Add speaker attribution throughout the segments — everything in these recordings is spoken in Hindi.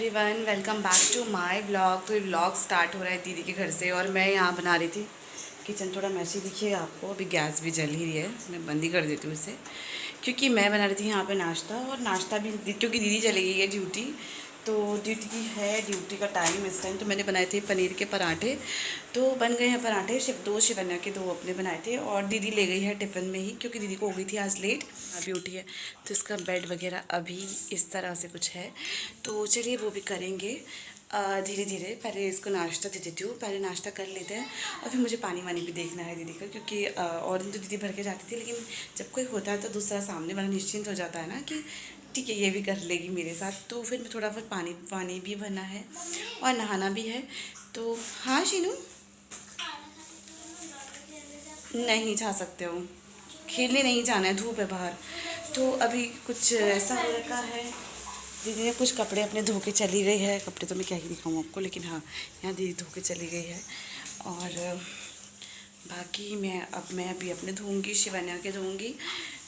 Speaker 1: Everyone, welcome back to my vlog. तो ये व्लॉग स्टार्ट हो रहा है दीदी के घर से और मैं यहाँ बना रही थी। किचन थोड़ा मैसी दिखिएगा आपको, अभी गैस भी जल ही रही है, मैं बंद ही कर देती हूँ इसे, क्योंकि मैं बना रही थी यहाँ पे नाश्ता। और नाश्ता भी क्योंकि दीदी चली गई है ड्यूटी, तो ड्यूटी का टाइम इस टाइम। तो मैंने बनाए थे पनीर के पराठे, तो बन गए हैं पराठे। दो शिवन्या के, दो अपने बनाए थे। और दीदी ले गई है टिफ़िन में ही, क्योंकि दीदी को हो गई थी आज लेट, अभी उठी है। तो इसका बेड वगैरह अभी इस तरह से कुछ है, तो चलिए वो भी करेंगे धीरे धीरे। पहले इसको नाश्ता दे देती हूँ, पहले नाश्ता कर लेते हैं और फिर मुझे पानी वानी भी देखना है दीदी का, क्योंकि और दिन तो दीदी भर के जाती थी, लेकिन जब कोई होता है तो दूसरा सामने वाला निश्चिंत हो जाता है ना कि ठीक है ये भी कर लेगी मेरे साथ। तो फिर मैं थोड़ा बहुत पानी वानी भी भरना है और नहाना भी है। तो हाँ शीनू, नहीं जा सकते हो, खेलने नहीं जाना है, धूप है बाहर। तो अभी कुछ ऐसा हो रखा है, दीदी ने कुछ कपड़े अपने धो के चली गई है। कपड़े तो मैं क्या ही दिखाऊँ आपको, लेकिन हाँ यहाँ दीदी धो के चली गई है। और बाकी मैं अभी अपने धोऊंगी, शिवन्या के धोऊंगी।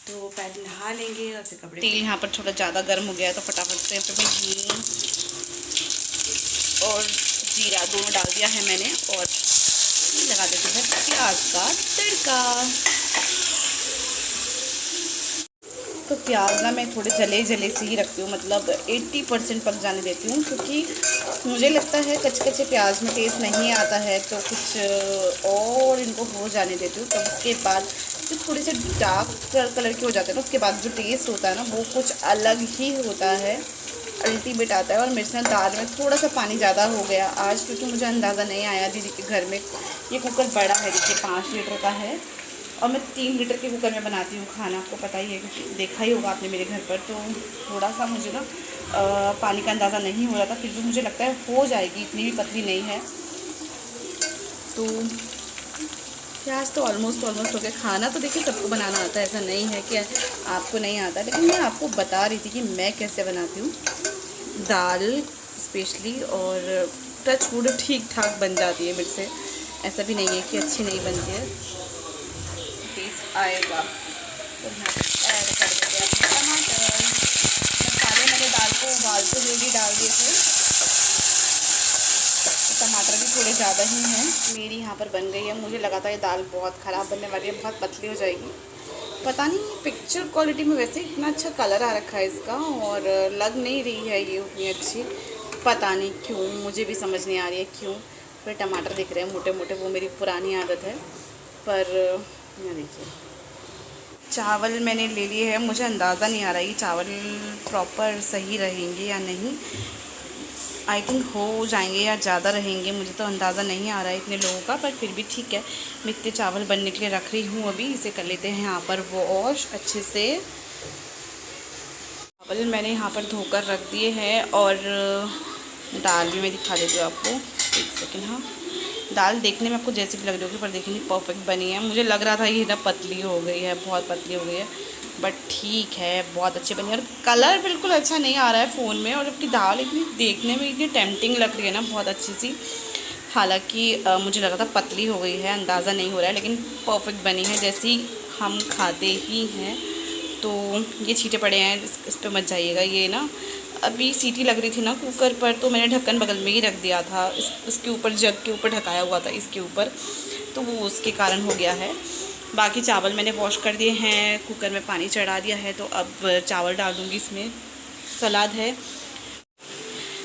Speaker 1: तो पहले नहा लेंगे और फिर कपड़े। तेल यहाँ पर थोड़ा ज़्यादा गर्म हो गया है, तो फटाफट से यहाँ पे घी और जीरा दोनों डाल दिया है मैंने, और लगा देते हैं प्याज का तड़का। तो प्याज ना मैं थोड़े जले जले से ही रखती हूँ, मतलब 80% पक जाने देती हूँ, क्योंकि मुझे लगता है कच्चे कच्चे प्याज में टेस्ट नहीं आता है। तो कुछ और इनको हो जाने देती हूँ। तब उसके बाद जो थोड़े से डार्क कलर के हो जाते हैं ना, उसके बाद जो टेस्ट होता है ना वो कुछ अलग ही होता है, अल्टीमेट आता है। और मेरे साथ दाल में थोड़ा सा पानी ज़्यादा हो गया आज, क्योंकि मुझे अंदाज़ा नहीं आया। दीदी के घर में ये कुकर बड़ा है, देखिए 5 लीटर का है, और मैं 3 लीटर के कुकर में बनाती हूँ खाना, आपको पता ही है, क्योंकि देखा ही होगा आपने मेरे घर पर। तो थोड़ा सा मुझे ना पानी का अंदाज़ा नहीं हो रहा था, फिर भी मुझे लगता है हो जाएगी, इतनी भी पतली नहीं है। तो प्याज तो ऑलमोस्ट हो गया। खाना तो देखिए सबको बनाना आता है, ऐसा नहीं है कि आपको नहीं आता, लेकिन मैं आपको बता रही थी कि मैं कैसे बनाती हूँ दाल स्पेशली। और टच वुड ठीक ठाक बन जाती है मेरे से, ऐसा भी नहीं है कि अच्छी नहीं बनती है, टेस्ट आएगा। तो यहाँ ऐड कर देते हैं टमाटर। मसाले मैंने दाल को उबालते हुए भी डाल दिए थे, टमाटर भी थोड़े ज़्यादा ही हैं। मेरी यहाँ पर बन गई है, मुझे लगा था ये दाल बहुत ख़राब बनने वाली है, बहुत पतली हो जाएगी। पता नहीं पिक्चर क्वालिटी में वैसे इतना अच्छा कलर आ रखा है इसका, और लग नहीं रही है ये उतनी अच्छी, पता नहीं क्यों, मुझे भी समझ नहीं आ रही है क्यों। फिर टमाटर दिख रहे हैं मोटे मोटे, वो मेरी पुरानी आदत है। पर यहाँ देखिए चावल मैंने ले लिए हैं, मुझे अंदाज़ा नहीं आ रहा है कि चावल प्रॉपर सही रहेंगे या नहीं। आई थिंक हो जाएंगे या ज़्यादा रहेंगे, मुझे तो अंदाज़ा नहीं आ रहा है इतने लोगों का, पर फिर भी ठीक है। मैं इतने चावल बनने के लिए रख रही हूँ, अभी इसे कर लेते हैं यहाँ पर वॉश अच्छे से। चावल मैंने यहाँ पर धोकर रख दिए हैं, और दाल भी मैं दिखा देती हूँ आपको, एक सेकेंड। हाँ, दाल देखने में आपको जैसी भी लग रही होगी, पर देखने में परफेक्ट बनी है। मुझे लग रहा था ये ना पतली हो गई है, बहुत पतली हो गई है, बट ठीक है, बहुत अच्छी बनी है। और कलर बिल्कुल अच्छा नहीं आ रहा है फ़ोन में, और जबकि दाल इतनी देखने में इतनी टेम्पटिंग लग रही है ना, बहुत अच्छी सी। हालांकि मुझे लगा था पतली हो गई है, अंदाज़ा नहीं हो रहा है, लेकिन परफेक्ट बनी है जैसी हम खाते ही हैं। तो ये छींटे पड़े हैं, इस पर मत जाइएगा। ये ना अभी सीटी लग रही थी ना कुकर पर, तो मैंने ढक्कन बगल में ही रख दिया था, इसके ऊपर, जग के ऊपर ढकाया हुआ था इसके ऊपर, तो वो उसके कारण हो गया है। बाकी चावल मैंने वॉश कर दिए हैं, कुकर में पानी चढ़ा दिया है, तो अब चावल डाल दूँगी इसमें। सलाद है,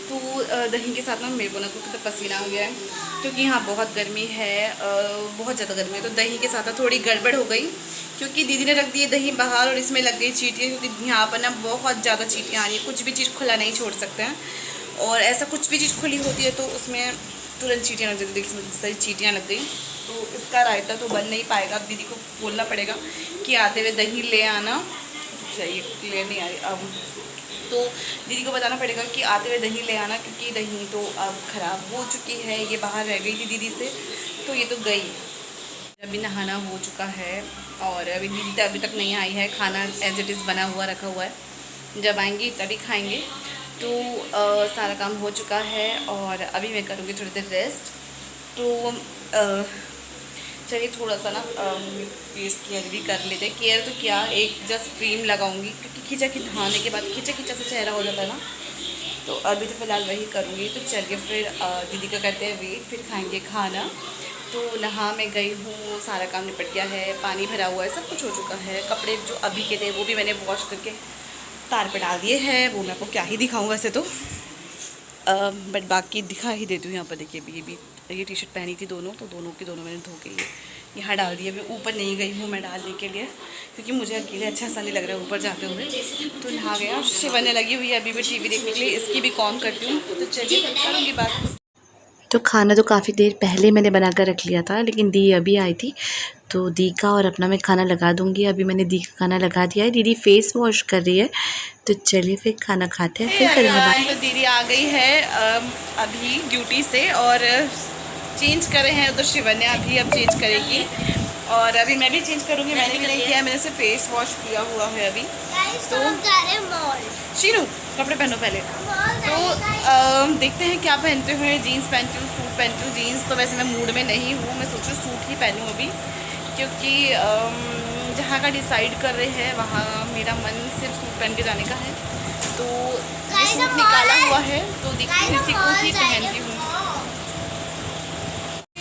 Speaker 1: तो दही के साथ ना मेरे को ना तो पसीना हो गया है, क्योंकि यहाँ बहुत गर्मी है, बहुत ज़्यादा गर्मी है। तो दही के साथ थोड़ी गड़बड़ हो गई, क्योंकि दीदी ने रख दिए दही बाहर और इसमें लग गई चींटियाँ, क्योंकि यहाँ पर ना बहुत ज़्यादा चींटियाँ आ रही है, कुछ भी चीज़ खुला नहीं छोड़ सकते हैं। और ऐसा कुछ भी चीज़ खुली होती है तो उसमें तुरंत चींटियाँ लग जाती है। देखिए सारी चींटियाँ लग गई, तो इसका रायता तो बन नहीं पाएगा। अब दीदी को बोलना पड़ेगा कि आते हुए दही ले आना, चाहिए ले नहीं आ रही अब, तो दीदी को बताना पड़ेगा कि आते हुए दही ले आना, क्योंकि दही तो अब ख़राब हो चुकी है, ये बाहर रह गई थी दीदी से, तो ये तो गई। अभी नहाना हो चुका है, और अभी दीदी तो अभी तक नहीं आई है, खाना एज इट इज़ बना हुआ रखा हुआ है, जब आएंगी तभी खाएंगे। तो सारा काम हो चुका है, और अभी मैं करूँगी थोड़ी देर रेस्ट। तो चलिए थोड़ा सा ना फेस केयर भी कर लेते हैं। केयर तो क्या, एक जस्ट क्रीम लगाऊंगी, क्योंकि खिंचा खिंचा नहाने के बाद खिंचा खिंचा सा चेहरा हो जाता है ना, तो अभी तो फ़िलहाल वही करूँगी। तो चलिए फिर दीदी का करते हैं वेट, फिर खाएंगे खाना। तो नहा मैं गई हूँ, सारा काम निपट गया है, पानी भरा हुआ है, सब कुछ हो चुका है। कपड़े जो अभी के थे वो भी मैंने वॉश करके तार पे डाल दिए हैं, वो मैं आपको क्या ही दिखाऊँ वैसे तो, बट बाकी दिखा ही देती हूँ। यहाँ पर देखिए अभी ये टी शर्ट पहनी थी दोनों, तो दोनों की दोनों मैंने धो के यहाँ डाल दिए। अभी ऊपर नहीं गई हूँ मैं डालने के लिए, क्योंकि मुझे अकेले अच्छा सा नहीं लग रहा है ऊपर जाते हुए। तो नहा गया, शिवन्या लगी हुई है अभी भी टीवी देखने के लिए, इसकी भी कॉम करती हूँ। तो चलिए करूँगी बात। तो खाना तो काफ़ी देर पहले मैंने बना कर रख लिया था, लेकिन दी अभी आई थी, तो दी का और अपना मैं खाना लगा दूंगी। अभी मैंने दी का खाना लगा दिया है, दीदी फेस वॉश कर रही है। तो चलिए फिर खाना खाते हैं, फिर करेंगे बात। तो दीदी आ गई है अभी ड्यूटी से, और चेंज करे हैं उधर शिवन्या अभी अब चेंज करेगी, और अभी मैं भी चेंज करूँगी। मैंने भी नहीं किया, मैंने सिर्फ फेस वॉश किया हुआ है अभी। तो शीनू कपड़े पहनो पहले। तो देखते हैं क्या पहनते हुए, जीन्स पहनती हूँ, सूट पहनती हूँ। जीन्स तो वैसे मैं मूड में नहीं हूँ, मैं सोच रही हूँ सूट ही पहनूँ अभी, क्योंकि जहाँ का डिसाइड कर रहे हैं वहाँ मेरा मन सिर्फ सूट पहन के जाने का है। तो सूट निकाला हुआ है, तो देखती हूँ इसी को ही पहनती हूँ।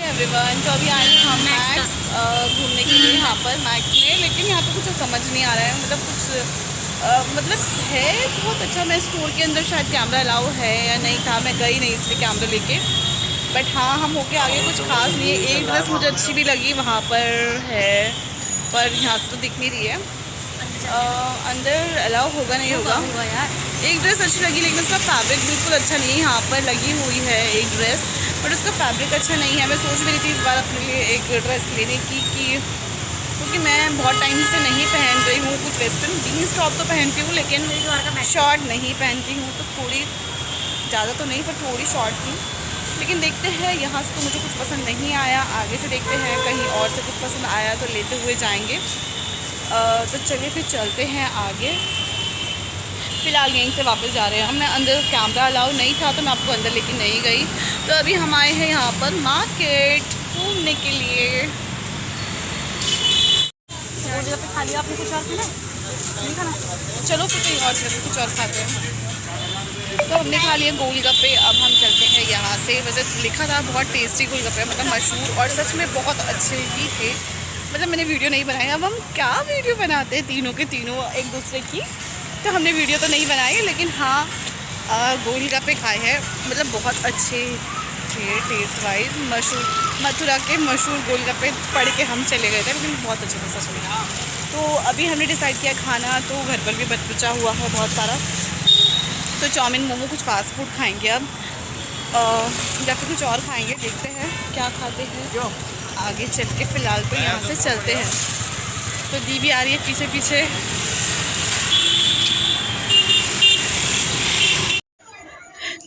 Speaker 1: एवरीवन, तो अभी आए हम मैक्स घूमने के लिए यहाँ पर मैक्स में, लेकिन यहाँ पे कुछ समझ नहीं आ रहा है, मतलब कुछ मतलब है बहुत अच्छा। मैं स्टोर के अंदर शायद कैमरा अलाउ है या नहीं था, मैं गई नहीं इसलिए कैमरा लेके। बट हाँ, हम होके आगे कुछ खास नहीं है। एक ड्रेस मुझे अच्छी भी लगी वहाँ पर है, पर यहाँ से तो दिख नहीं रही है। अंदर अलाउ होगा नहीं होगा यार। एक ड्रेस अच्छी लगी, लेकिन उसका फैब्रिक बिल्कुल अच्छा नहीं है। यहाँ पर लगी हुई है एक ड्रेस, बट उसका फैब्रिक अच्छा नहीं है। मैं सोच भी रही थी इस बार अपने लिए एक ड्रेस लेने की, क्योंकि मैं बहुत टाइम से नहीं पहन रही हूँ कुछ वेस्टर्न। जीन्स टॉप तो पहनती हूँ, लेकिन शॉर्ट नहीं पहनती हूँ, तो थोड़ी ज़्यादा तो नहीं पर थोड़ी शॉर्ट थी। लेकिन देखते हैं, यहाँ से तो मुझे कुछ पसंद नहीं आया, आगे से देखते हैं कहीं और से कुछ पसंद आया तो लेते हुए जाएंगे। तो चलिए फिर चलते हैं आगे। फ़िलहाल यहीं से वापस जा रहे हैं हम। मैं अंदर कैमरा अलाउ नहीं था तो मैं आपको अंदर लेके नहीं गई। तो अभी हम आए हैं यहाँ पर मार्केट घूमने के लिए। खा लिया आपने, कुछ और खाना नहीं खाना? चलो फिर कहीं और चलते, कुछ और खाते हैं। तो हमने खा लिया गोलगप्पे, अब हम चलते हैं यहाँ से। वैसे लिखा था बहुत टेस्टी गोलगप्पे, मतलब मशहूर, और सच में बहुत अच्छे ही थे। मतलब मैंने वीडियो नहीं बनाई, अब हम क्या वीडियो बनाते हैं तीनों के तीनों एक दूसरे की। तो हमने वीडियो तो नहीं बनाई, लेकिन हाँ गोलगप्पे खाए हैं, मतलब बहुत अच्छे थे टेस्ट वाइज। मशहूर मथुरा के मशहूर गोलगप्पे पढ़ के हम चले गए थे, लेकिन बहुत अच्छे थे सच में। तो अभी हमने डिसाइड किया खाना तो घर पर भी बचा हुआ है बहुत सारा, तो चाउमीन मोमो कुछ फास्ट फूड खाएंगे अब, या फिर कुछ और खाएंगे, देखते हैं क्या खाते हैं आगे चल के। फ़िलहाल तो यहाँ से चलते हैं। तो दी भी आ रही है पीछे पीछे।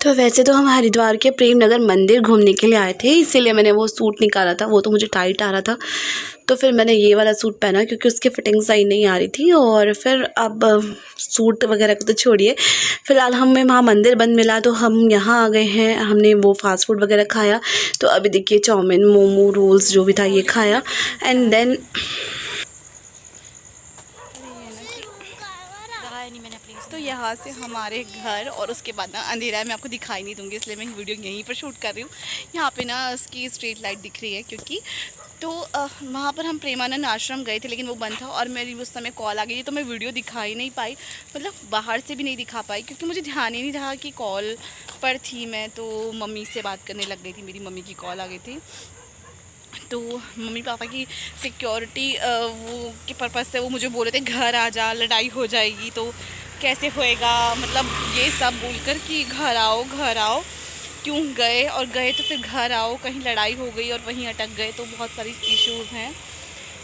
Speaker 1: तो वैसे तो हम हरिद्वार के प्रेम नगर मंदिर घूमने के लिए आए थे, इसीलिए मैंने वो सूट निकाला था, वो तो मुझे टाइट आ रहा था, तो फिर मैंने ये वाला सूट पहना क्योंकि उसकी फिटिंग सही नहीं आ रही थी। और फिर अब सूट वगैरह को तो छोड़िए, फ़िलहाल हमें वहाँ मंदिर बंद मिला तो हम यहाँ आ गए हैं। हमने वो फास्ट फूड वगैरह खाया, तो अभी देखिए चाउमीन मोमो रोल्स जो भी था ये खाया, एंड देन तो यहाँ से हमारे घर, और उसके बाद ना अंधेरा है, मैं आपको दिखाई नहीं दूँगी, इसलिए मैं वीडियो यहीं पर शूट कर रही हूँ। यहाँ पे ना उसकी स्ट्रीट लाइट दिख रही है, क्योंकि तो वहाँ पर हम प्रेमानंद आश्रम गए थे, लेकिन वो बंद था, और मेरी उस समय कॉल आ गई, तो मैं वीडियो दिखा ही नहीं पाई, मतलब बाहर से भी नहीं दिखा पाई, क्योंकि मुझे ध्यान ही नहीं रहा कि कॉल पर थी मैं। तो मम्मी से बात करने लग गई थी, मेरी मम्मी की कॉल आ गई थी। तो मम्मी पापा की सिक्योरिटी वो के पर्पज़ से वो मुझे बोल रहे थे घर आ जा, लड़ाई हो जाएगी तो कैसे होएगा, मतलब ये सब बोलकर कि घर आओ घर आओ। क्यों गए, और गए तो फिर घर आओ, कहीं लड़ाई हो गई और वहीं अटक गए तो बहुत सारी इश्यूज़ हैं।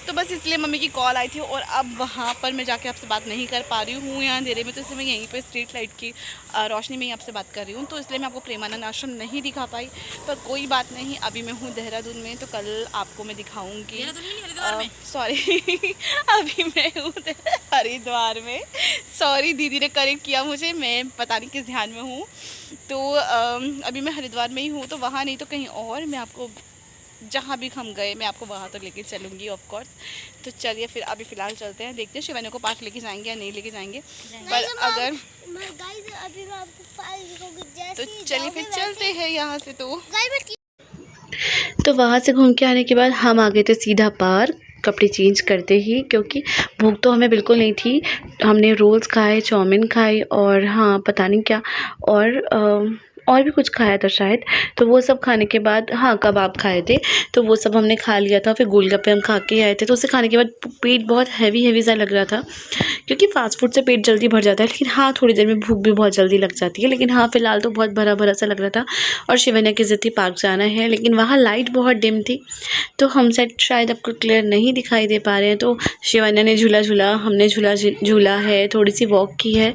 Speaker 1: तो बस इसलिए मम्मी की कॉल आई थी, और अब वहाँ पर मैं जाके आपसे बात नहीं कर पा रही हूँ यहाँ अंधेरे में, तो इसलिए मैं यहीं पे स्ट्रीट लाइट की रोशनी में ही आपसे बात कर रही हूँ। तो इसलिए मैं आपको प्रेमानंद आश्रम नहीं दिखा पाई, पर कोई बात नहीं, अभी मैं हूँ देहरादून में, तो कल आपको मैं दिखाऊँगी। सॉरी अभी मैं हूँ हरिद्वार में, सॉरी दीदी ने करेक्ट किया मुझे, मैं पता नहीं किस ध्यान में हूँ। तो अभी मैं हरिद्वार में ही हूँ, तो वहाँ नहीं तो कहीं और मैं आपको जहाँ भी हम गए मैं आपको वहाँ तो लेके चलूँगी ऑफ कोर्स। तो चलिए फिर अभी फ़िलहाल चलते हैं, देखते हैं शिवानी को पार्क लेके जाएंगे या नहीं लेके जाएंगे। पर अगर
Speaker 2: अभी मैं आपको पार्क
Speaker 1: तो चलिए फिर चलते हैं यहाँ से।
Speaker 3: तो वहाँ से घूम के आने के बाद हम आ गए थे सीधा पार्क कपड़े चेंज करते ही, क्योंकि भूख तो हमें बिल्कुल नहीं थी। हमने रोल्स खाए, चाउमीन खाई और हाँ पता नहीं क्या और भी कुछ खाया था शायद। तो वो सब खाने के बाद हाँ कबाब खाए थे, तो वो सब हमने खा लिया था। फिर गोलगप्पे हम खा के आए थे, तो उसे खाने के बाद पेट बहुत हैवी सा लग रहा था, क्योंकि फ़ास्ट फूड से पेट जल्दी भर जाता है। लेकिन हाँ थोड़ी देर में भूख भी बहुत जल्दी लग जाती है। लेकिन हाँ फ़िलहाल तो बहुत भरा सा लग रहा था। और शिवानी की ज़िद थी पार्क जाना है, लेकिन वहाँ लाइट बहुत डिम थी, तो हम शायद आपको क्लियर नहीं दिखाई दे पा रहे हैं। तो शिवानी ने झूला, हमने झूला है, थोड़ी सी वॉक की है।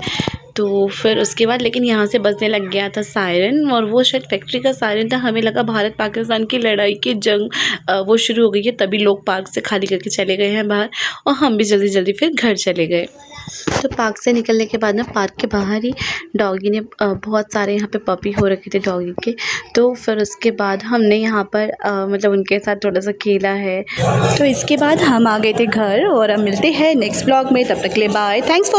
Speaker 3: तो फिर उसके बाद लेकिन यहाँ से बजने लग गया था सायरन, और वो शायद फैक्ट्री का सायरन था। हमें लगा भारत पाकिस्तान की लड़ाई की जंग वो शुरू हो गई है, तभी लोग पार्क से खाली करके चले गए हैं बाहर, और हम भी जल्दी फिर घर चले गए। तो पार्क से निकलने के बाद ना पार्क के बाहर ही डॉगी ने बहुत सारे यहाँ पे पपी हो रखे थे डॉगी के। तो फिर उसके बाद हमने यहाँ पर मतलब उनके साथ थोड़ा सा खेला है। तो इसके बाद हम आ गए थे घर, और अब मिलते हैं नेक्स्ट ब्लॉग में। तब तक के लिए बाय, थैंक्स फॉर